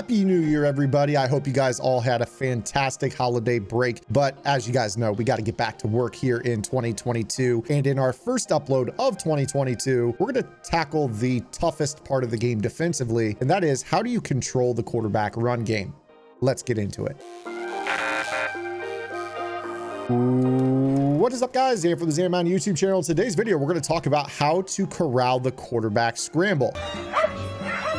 Happy New Year, everybody. I hope you guys all had a fantastic holiday break. But as you guys know, we got to get back to work here in 2022. And in our first upload of 2022, we're going to tackle the toughest part of the game defensively. And that is, how do you control the quarterback run game? Let's get into it. What is up, guys? Here for the Zam YouTube channel. In today's video, we're going to talk about how to corral the quarterback scramble.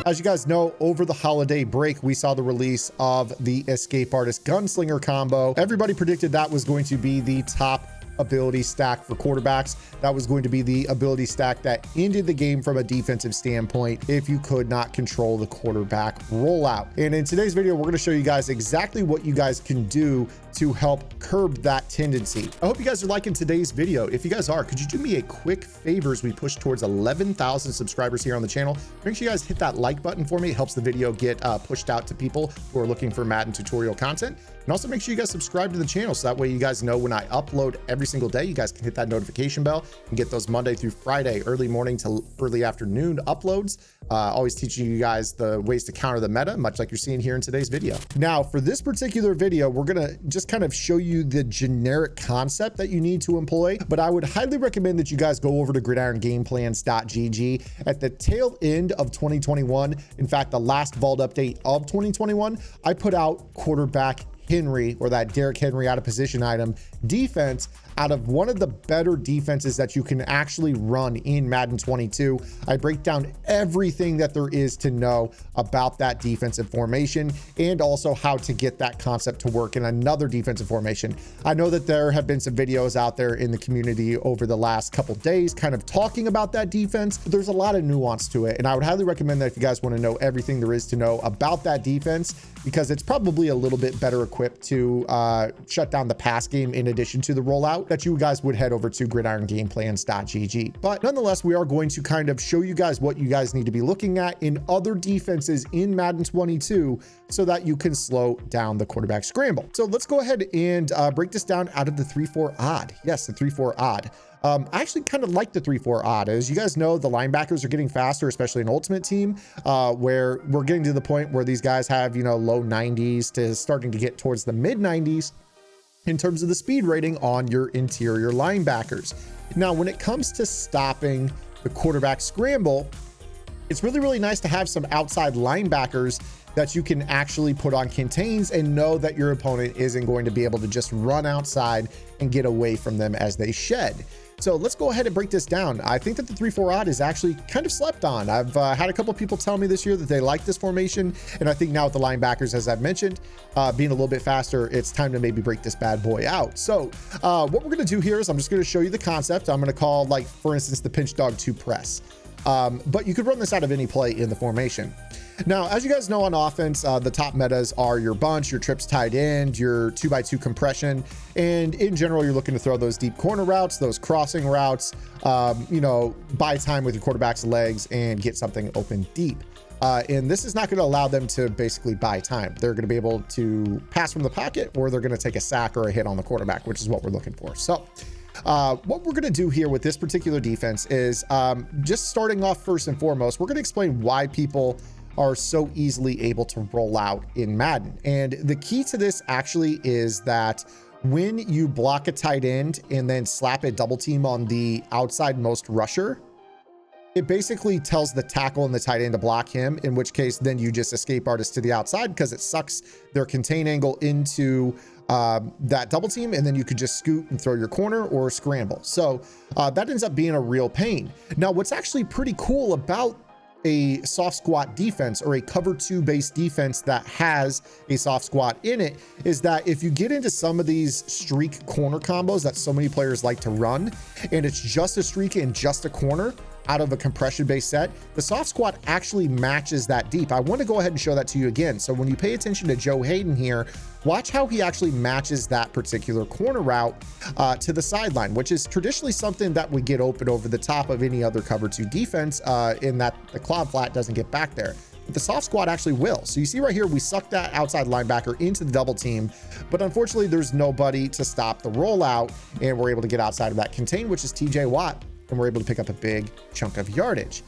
As you guys know, over the holiday break, we saw the release of the Escape Artist Gunslinger combo. Everybody predicted that was going to be the top ability stack for quarterbacks. That was going to be the ability stack that ended the game from a defensive standpoint if you could not control the quarterback rollout. And in today's video, we're going to show you guys exactly what you guys can do to help curb that tendency. I hope you guys are liking today's video. If you guys are, could you do me a quick favor as we push towards 11,000 subscribers here on the channel? Make sure you guys hit that like button for me. It helps the video get pushed out to people who are looking for Madden tutorial content. And also make sure you guys subscribe to the channel so that way you guys know when I upload every single day. You guys can hit that notification bell and get those Monday through Friday, early morning to early afternoon uploads. Always teaching you guys the ways to counter the meta, much like you're seeing here in today's video. Now, for this particular video, we're going to just kind of show you the generic concept that you need to employ, but I would highly recommend that you guys go over to gridirongameplans.gg at the tail end of 2021. In fact, the last vault update of 2021, I put out quarterback Henry, or that Derrick Henry out of position item defense, out of one of the better defenses that you can actually run in Madden 22. I break down everything that there is to know about that defensive formation and also how to get that concept to work in another defensive formation. I know that there have been some videos out there in the community over the last couple days kind of talking about that defense, but there's a lot of nuance to it. And I would highly recommend that if you guys want to know everything there is to know about that defense, because it's probably a little bit better equipped to shut down the pass game in addition to the rollout, that you guys would head over to gridirongameplans.gg. But nonetheless, we are going to kind of show you guys what you guys need to be looking at in other defenses in Madden 22 so that you can slow down the quarterback scramble. So let's go ahead and break this down out of the 3-4 odd. Yes, the 3-4 odd. I actually kind of like the 3-4 odd. As you guys know, the linebackers are getting faster, especially in Ultimate Team, where we're getting to the point where these guys have, you know, low 90s to starting to get towards the mid 90s in terms of the speed rating on your interior linebackers. Now, when it comes to stopping the quarterback scramble, it's really, really nice to have some outside linebackers that you can actually put on contains and know that your opponent isn't going to be able to just run outside and get away from them as they shed. So let's go ahead and break this down. I think that the 3-4 odd is actually kind of slept on. I've had a couple people tell me this year that they like this formation. And I think now with the linebackers, as I've mentioned, being a little bit faster, it's time to maybe break this bad boy out. So what we're going to do here is I'm just going to show you the concept. I'm going to call, like, for instance, the pinch dog 2 press. But you could run this out of any play in the formation. Now, as you guys know, on offense, the top metas are your bunch, your trips tight end, your 2x2 compression. And in general, you're looking to throw those deep corner routes, those crossing routes, you know, buy time with your quarterback's legs and get something open deep. And this is not going to allow them to basically buy time. They're going to be able to pass from the pocket, or they're going to take a sack or a hit on the quarterback, which is what we're looking for. So what we're going to do here with this particular defense is just starting off first and foremost, we're going to explain why people are so easily able to roll out in Madden. And the key to this actually is that when you block a tight end and then slap a double team on the outside most rusher, it basically tells the tackle and the tight end to block him, in which case then you just escape artist to the outside because it sucks their contain angle into that double team, and then you could just scoot and throw your corner or scramble. So that ends up being a real pain. Now, what's actually pretty cool about a soft squat defense, or a cover 2 based defense that has a soft squat in it, is that if you get into some of these streak corner combos that so many players like to run, and it's just a streak and just a corner out of a compression based set, the soft squat actually matches that deep. I want to go ahead and show that to you again. So when you pay attention to Joe Hayden here, watch how he actually matches that particular corner route to the sideline, which is traditionally something that would get open over the top of any other cover 2 defense, in that the cloud flat doesn't get back there. But the soft squat actually will. So you see right here, we suck that outside linebacker into the double team, but unfortunately there's nobody to stop the rollout, and we're able to get outside of that contain, which is TJ Watt, and we're able to pick up a big chunk of yardage.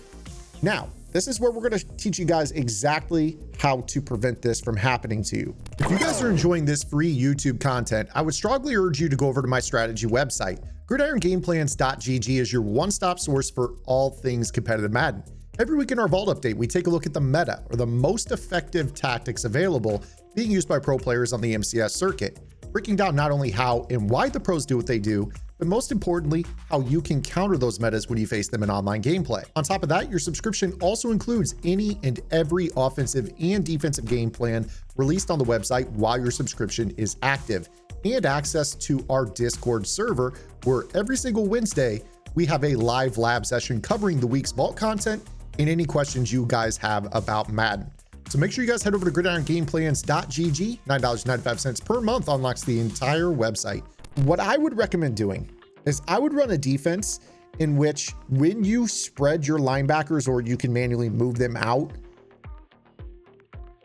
Now, this is where we're going to teach you guys exactly how to prevent this from happening to you. If you guys are enjoying this free YouTube content, I would strongly urge you to go over to my strategy website. GridironGamePlans.gg is your one-stop source for all things competitive Madden. Every week in our Vault Update, we take a look at the meta, or the most effective tactics available being used by pro players on the MCS circuit, breaking down not only how and why the pros do what they do, but most importantly, how you can counter those metas when you face them in online gameplay. On top of that, your subscription also includes any and every offensive and defensive game plan released on the website while your subscription is active, and access to our Discord server, where every single Wednesday, we have a live lab session covering the week's Vault content and any questions you guys have about Madden. So make sure you guys head over to GridironGamePlans.gg. $9.95 per month unlocks the entire website. What I would recommend doing is I would run a defense in which when you spread your linebackers or you can manually move them out,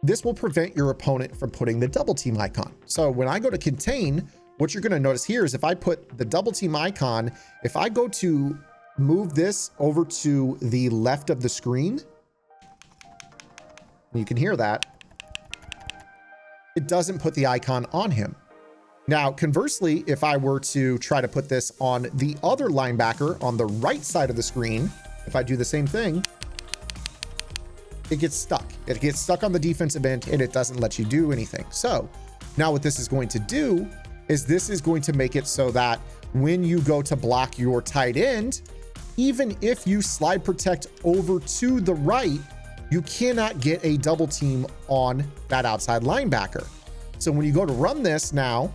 this will prevent your opponent from putting the double team icon. So when I go to contain, what you're going to notice here is if I put the double team icon, if I go to move this over to the left of the screen, you can hear that, it doesn't put the icon on him. Now, conversely, if I were to try to put this on the other linebacker on the right side of the screen, if I do the same thing, it gets stuck. It gets stuck on the defensive end and it doesn't let you do anything. So now what this is going to do is this is going to make it so that when you go to block your tight end, even if you slide protect over to the right, you cannot get a double team on that outside linebacker. So when you go to run this now,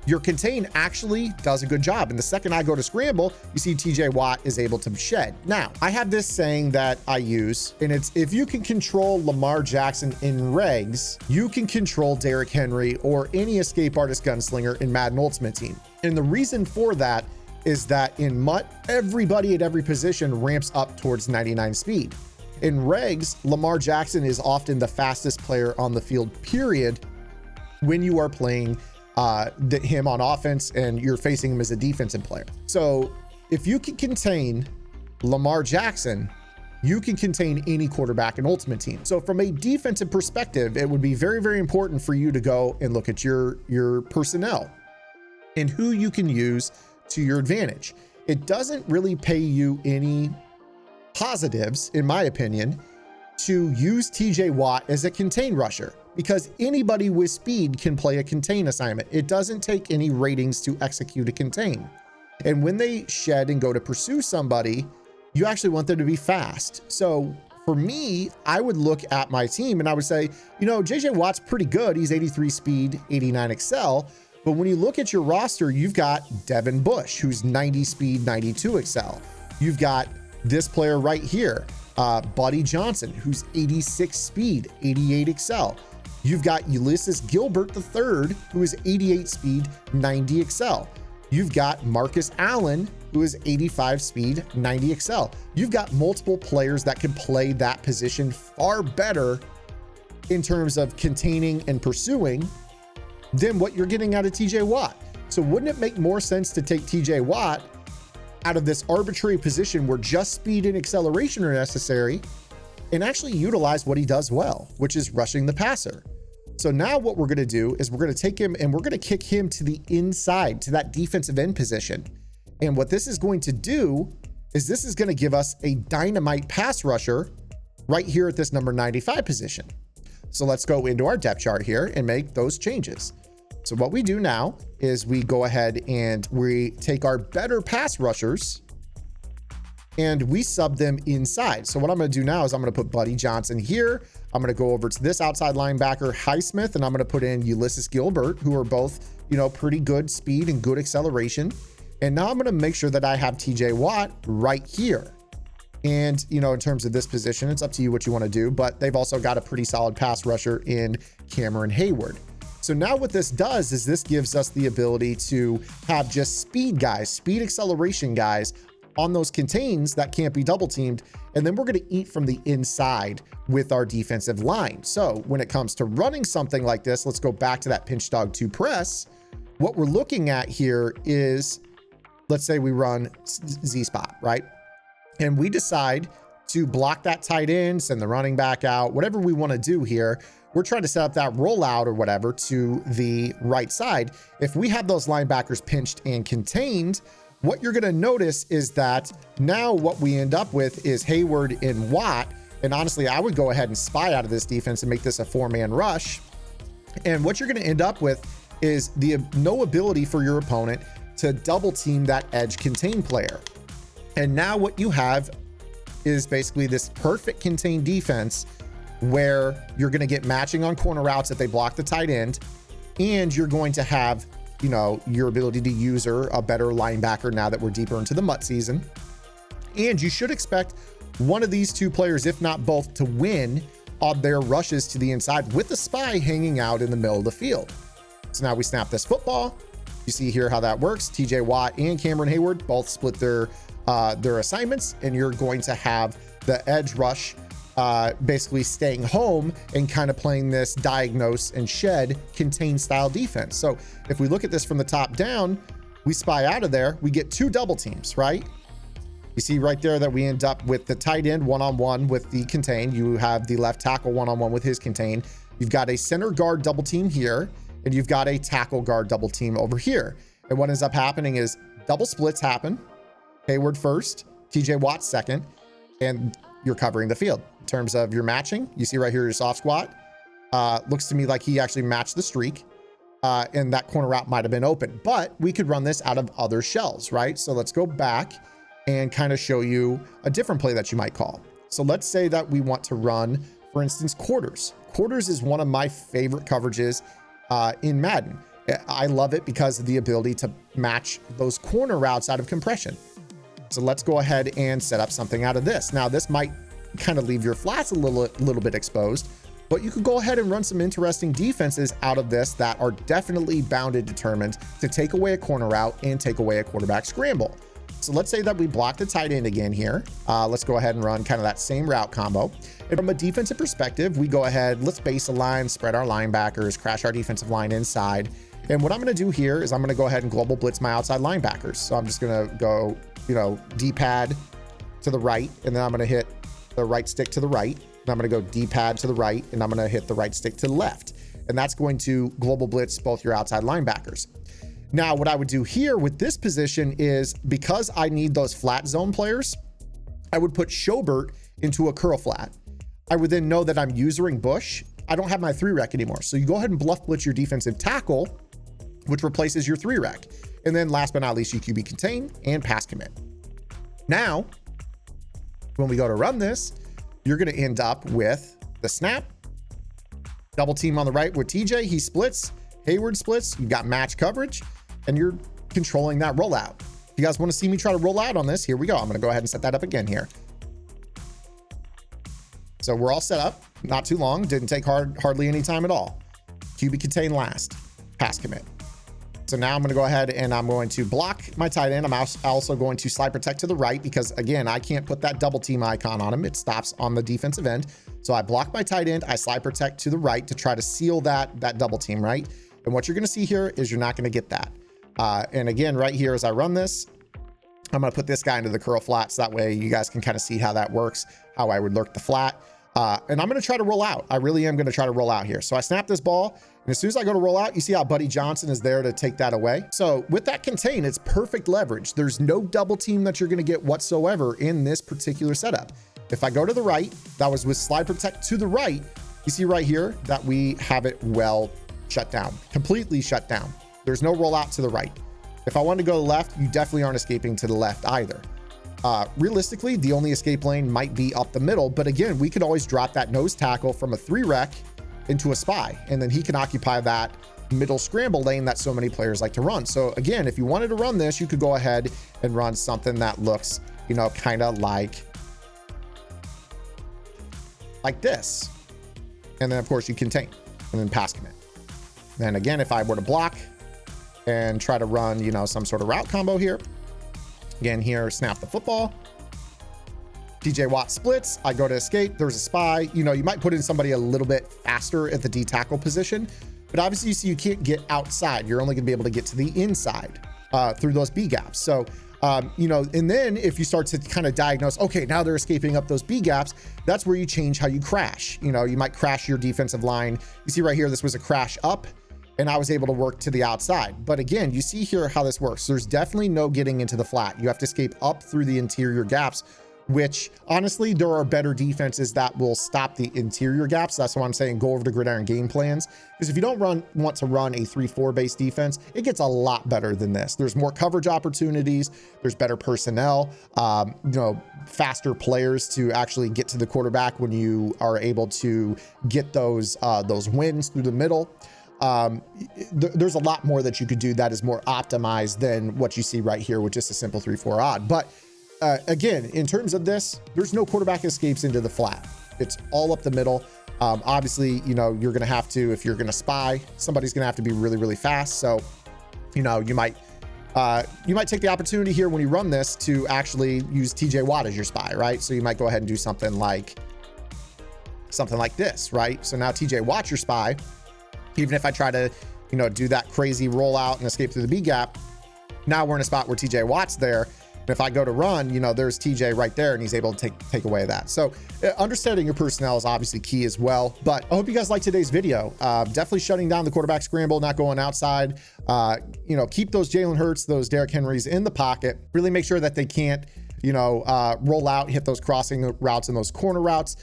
your contain actually does a good job. And the second I go to scramble, you see TJ Watt is able to shed. Now, I have this saying that I use, and it's, if you can control Lamar Jackson in regs, you can control Derrick Henry or any escape artist gunslinger in Madden Ultimate Team. And the reason for that is that in MUT, everybody at every position ramps up towards 99 speed. In regs, Lamar Jackson is often the fastest player on the field, period, when you are playing him on offense and you're facing him as a defensive player. So if you can contain Lamar Jackson, you can contain any quarterback in Ultimate Team. So from a defensive perspective, it would be very, very important for you to go and look at your personnel and who you can use to your advantage. It doesn't really pay you any positives, in my opinion, to use TJ Watt as a contain rusher, because anybody with speed can play a contain assignment. It doesn't take any ratings to execute a contain. And when they shed and go to pursue somebody, you actually want them to be fast. So for me, I would look at my team and I would say, you know, JJ Watt's pretty good. He's 83 speed, 89 excel. But when you look at your roster, you've got Devin Bush, who's 90 speed, 92 excel. You've got this player right here, Buddy Johnson, who's 86 speed, 88 excel. You've got Ulysses Gilbert III, who is 88 speed, 90 excel. You've got Marcus Allen, who is 85 speed, 90 excel. You've got multiple players that can play that position far better in terms of containing and pursuing than what you're getting out of TJ Watt. So wouldn't it make more sense to take TJ Watt out of this arbitrary position where just speed and acceleration are necessary and actually utilize what he does well, which is rushing the passer? So now what we're going to do is we're going to take him and we're going to kick him to the inside, to that defensive end position. And what this is going to do is this is going to give us a dynamite pass rusher right here at this number 95 position. So let's go into our depth chart here and make those changes. So what we do now is we go ahead and we take our better pass rushers and we sub them inside. So what I'm going to do now is I'm going to put Buddy Johnson here. I'm going to go over to this outside linebacker, Highsmith, and I'm going to put in Ulysses Gilbert, who are both, you know, pretty good speed and good acceleration. And now I'm going to make sure that I have TJ Watt right here. And, you know, in terms of this position, it's up to you what you want to do, but they've also got a pretty solid pass rusher in Cameron Hayward. So now what this does is this gives us the ability to have just speed guys, speed acceleration guys on those contains that can't be double teamed. And then we're going to eat from the inside with our defensive line. So when it comes to running something like this, let's go back to that pinch dog 2 press. What we're looking at here is, let's say we run Z spot, right? And we decide to block that tight end, send the running back out, whatever we want to do here. We're trying to set up that rollout or whatever to the right side. If we have those linebackers pinched and contained, what you're going to notice is that now what we end up with is Hayward and Watt. And honestly, I would go ahead and spy out of this defense and make this a 4-man rush. And what you're going to end up with is no ability for your opponent to double team that edge contain player. And now what you have is basically this perfect contained defense where you're going to get matching on corner routes if they block the tight end, and you're going to have, you know, your ability to use a better linebacker now that we're deeper into the MUT season. And you should expect one of these two players, if not both, to win on their rushes to the inside with the spy hanging out in the middle of the field. So now we snap this football. You see here how that works. TJ Watt and Cameron Hayward both split their assignments, and you're going to have the edge rush basically staying home and kind of playing this diagnose and shed contain style defense. So if we look at this from the top down, we spy out of there, we get 2 double teams, right? You see right there that we end up with the tight end one-on-one with the contain. You have the left tackle one-on-one with his contain. You've got a center guard double team here, and you've got a tackle guard double team over here. And what ends up happening is double splits happen. Hayward first, TJ Watt second, and you're covering the field. In terms of your matching, you see right here your soft squat. Looks to me like he actually matched the streak, and that corner route might have been open, but we could run this out of other shells, right? So let's go back and kind of show you a different play that you might call. So let's say that we want to run, for instance, quarters. Quarters is one of my favorite coverages in Madden. I love it because of the ability to match those corner routes out of compression. So let's go ahead and set up something out of this. Now, this might kind of leave your flats a little bit exposed, but you could go ahead and run some interesting defenses out of this that are definitely bound and determined to take away a corner route and take away a quarterback scramble. So let's say that we block the tight end again here. Let's go ahead and run kind of that same route combo. And from a defensive perspective, we go ahead, let's base a line, spread our linebackers, crash our defensive line inside. And what I'm going to do here is I'm going to go ahead and global blitz my outside linebackers. So I'm just going to go, you know, D-pad to the right, and then I'm going to hit the right stick to the right. And I'm going to go D-pad to the right, and I'm going to hit the right stick to the left. And that's going to global blitz both your outside linebackers. Now, what I would do here with this position is, because I need those flat zone players, I would put Schobert into a curl flat. I would then know that I'm using Bush. I don't have my 3-rec anymore. So you go ahead and bluff blitz your defensive tackle, which replaces your 3-rec. And then last but not least, you QB contain and pass commit. Now, when we go to run this, you're going to end up with the snap, double team on the right with TJ. He splits, Hayward splits. You've got match coverage, and you're controlling that rollout. If you guys want to see me try to roll out on this, here we go. I'm going to go ahead and set that up again here. So we're all set up. Not too long. Didn't take hardly any time at all. QB contain last. Pass commit. So now I'm going to go ahead and I'm going to block my tight end. I'm also going to slide protect to the right because, again, I can't put that double team icon on him. It stops on the defensive end. So I block my tight end. I slide protect to the right to try to seal that double team, right? And what you're going to see here is you're not going to get that. And again, right here, as I run this, I'm going to put this guy into the curl flats. That way you guys can kind of see how that works, how I would lurk the flat. And I'm going to try to roll out. I really am going to try to roll out here. So I snap this ball, and as soon as I go to roll out, you see how Buddy Johnson is there to take that away. So with that contain, it's perfect leverage. There's no double team that you're going to get whatsoever in this particular setup. If I go to the right, that was with slide protect to the right. You see right here that we have it well shut down, completely shut down. There's no rollout to the right. If I want to go to the left, you definitely aren't escaping to the left either. Realistically, the only escape lane might be up the middle, but again, we could always drop that nose tackle from a 3-rec into a spy, and then he can occupy that middle scramble lane that so many players like to run. So again, if you wanted to run this, you could go ahead and run something that looks, you know, kind of like this. And then of course you contain and then pass commit. Then again, if I were to block and try to run, you know, some sort of route combo here, again, here, snap the football. TJ Watt splits. I go to escape. There's a spy. You know, you might put in somebody a little bit faster at the D tackle position, but obviously you see you can't get outside. You're only going to be able to get to the inside through those B gaps. So You know, and then if you start to kind of diagnose, okay, now they're escaping up those B gaps, that's where you change how you crash. You know, you might crash your defensive line. You see right here, this was a crash up, and I was able to work to the outside. But again, you see here how this works. There's definitely no getting into the flat. You have to escape up through the interior gaps, which honestly, there are better defenses that will stop the interior gaps. That's why I'm saying go over to gridiron game plans. Because if you don't want to run a 3-4 base defense, it gets a lot better than this. There's more coverage opportunities. There's better personnel, you know, faster players to actually get to the quarterback when you are able to get those wins through the middle. There's a lot more that you could do that is more optimized than what you see right here with just a simple 3-4 odd. But again, in terms of this, there's no quarterback escapes into the flat. It's all up the middle. Obviously, you know, you're going to have to, if you're going to spy, somebody's going to have to be really, really fast. So, you know, you might take the opportunity here when you run this to actually use TJ Watt as your spy, right? So you might go ahead and do something like this, right? So now TJ Watt's your spy. Even if I try to, you know, do that crazy rollout and escape through the B gap, now we're in a spot where TJ Watt's there. And if I go to run, you know, there's TJ right there and he's able to take away that. So understanding your personnel is obviously key as well. But I hope you guys liked today's video. Definitely shutting down the quarterback scramble, not going outside. You know, keep those Jalen Hurts, those Derrick Henrys in the pocket. Really make sure that they can't, you know, roll out, hit those crossing routes and those corner routes.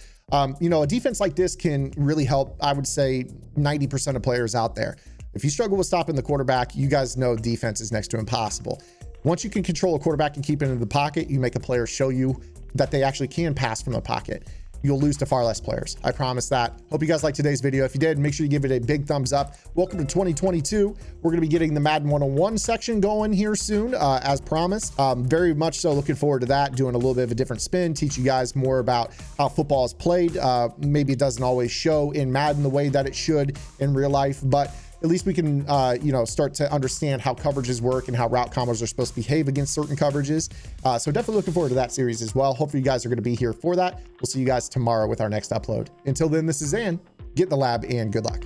You know, a defense like this can really help, I would say, 90% of players out there. If you struggle with stopping the quarterback, you guys know defense is next to impossible. Once you can control a quarterback and keep it in the pocket, you make a player show you that they actually can pass from the pocket. You'll lose to far less players. I promise that. Hope you guys liked today's video. If you did, make sure you give it a big thumbs up. Welcome to 2022. We're going to be getting the Madden 101 section going here soon, as promised. Very much so looking forward to that, doing a little bit of a different spin, teach you guys more about how football is played. Maybe it doesn't always show in Madden the way that it should in real life, but at least we can, you know, start to understand how coverages work and how route combos are supposed to behave against certain coverages. So definitely looking forward to that series as well. Hopefully you guys are going to be here for that. We'll see you guys tomorrow with our next upload. Until then, this is Zan. Get in the lab and good luck.